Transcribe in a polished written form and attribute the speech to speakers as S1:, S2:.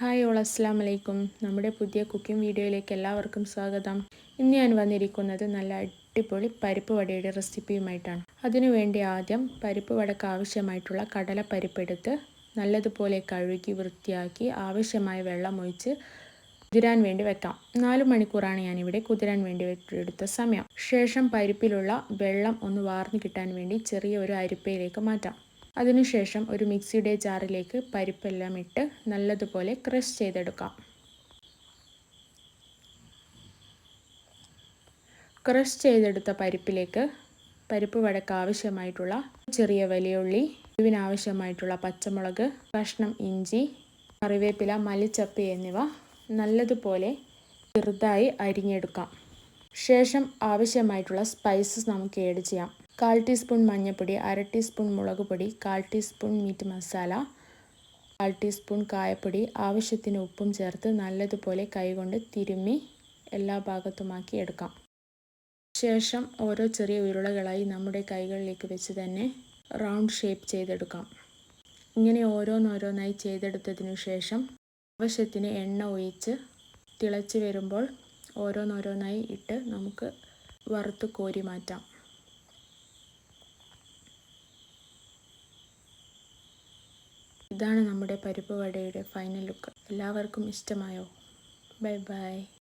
S1: Hi all അസ്സലാമു അലൈക്കും. നമ്മുടെ പുതിയ കുക്കിംഗ് വീഡിയോയിലേക്ക് എല്ലാവർക്കും സ്വാഗതം. ഇന്ന് ഞാൻ വന്നിരിക്കുന്നത് നല്ല അടിപൊളി പരിപ്പ് വടയുടെ റെസിപ്പിയുമായിട്ടാണ്. അതിനുവേണ്ടി ആദ്യം പരിപ്പ് വടക്ക് ആവശ്യമായിട്ടുള്ള കടലപ്പരിപ്പ് എടുത്ത് നല്ലതുപോലെ കഴുകി വൃത്തിയാക്കി ആവശ്യമായ വെള്ളം ഒഴിച്ച് കുതിരാൻ വേണ്ടി വെക്കാം. 4 മണിക്കൂറാണ് ഞാനിവിടെ കുതിരാൻ വേണ്ടി എടുത്ത സമയം. ശേഷം പരിപ്പിലുള്ള വെള്ളം ഒന്ന് വാർന്നു കിട്ടാൻ വേണ്ടി ചെറിയ ഒരു അരിപ്പയിലേക്ക് മാറ്റാം. അതിനുശേഷം ഒരു മിക്സിയുടെ ജാറിലേക്ക് പരിപ്പെല്ലാം ഇട്ട് നല്ലതുപോലെ ക്രഷ് ചെയ്തെടുക്കാം. ക്രഷ് ചെയ്തെടുത്ത പരിപ്പിലേക്ക് പരിപ്പ് വടക്ക് ആവശ്യമായിട്ടുള്ള ചെറിയ വലിയ ഉള്ളി, ഇതിനാവശ്യമായിട്ടുള്ള പച്ചമുളക്, കഷ്ണം ഇഞ്ചി, കറിവേപ്പില, മല്ലിച്ചപ്പ് എന്നിവ നല്ലതുപോലെ ചെറുതായി അരിഞ്ഞെടുക്കാം. ശേഷം ആവശ്യമായിട്ടുള്ള സ്പൈസസ് നമുക്ക് ആഡ് ചെയ്യാം. 1/4 ടീസ്പൂൺ മഞ്ഞൾപ്പൊടി, 1/2 ടീസ്പൂൺ മുളക് പൊടി, 1/4 ടീസ്പൂൺ മീറ്റ് മസാല, 1/4 ടീസ്പൂൺ കായപ്പൊടി, ആവശ്യത്തിന് ഉപ്പും ചേർത്ത് നല്ലതുപോലെ കൈകൊണ്ട് തിരുമ്മി എല്ലാ ഭാഗത്തുമാക്കി എടുക്കാം. ശേഷം ഓരോ ചെറിയ ഉരുളകളായി നമ്മുടെ കൈകളിലേക്ക് വെച്ച് തന്നെ റൗണ്ട് ഷേപ്പ് ചെയ്തെടുക്കാം. ഇങ്ങനെ ഓരോന്നോരോന്നായി ചെയ്തെടുത്തതിനു ശേഷം ആവശ്യത്തിന് എണ്ണ ഒഴിച്ച് തിളച്ച് വരുമ്പോൾ ഓരോന്നോരോന്നായി ഇട്ട് നമുക്ക് വറുത്ത് കോരി മാറ്റാം. ഇതാണ് നമ്മുടെ പരിപ്പ് വടയുടെ ഫൈനൽ ലുക്ക്. എല്ലാവർക്കും ഇഷ്ടമായോ? Bye bye.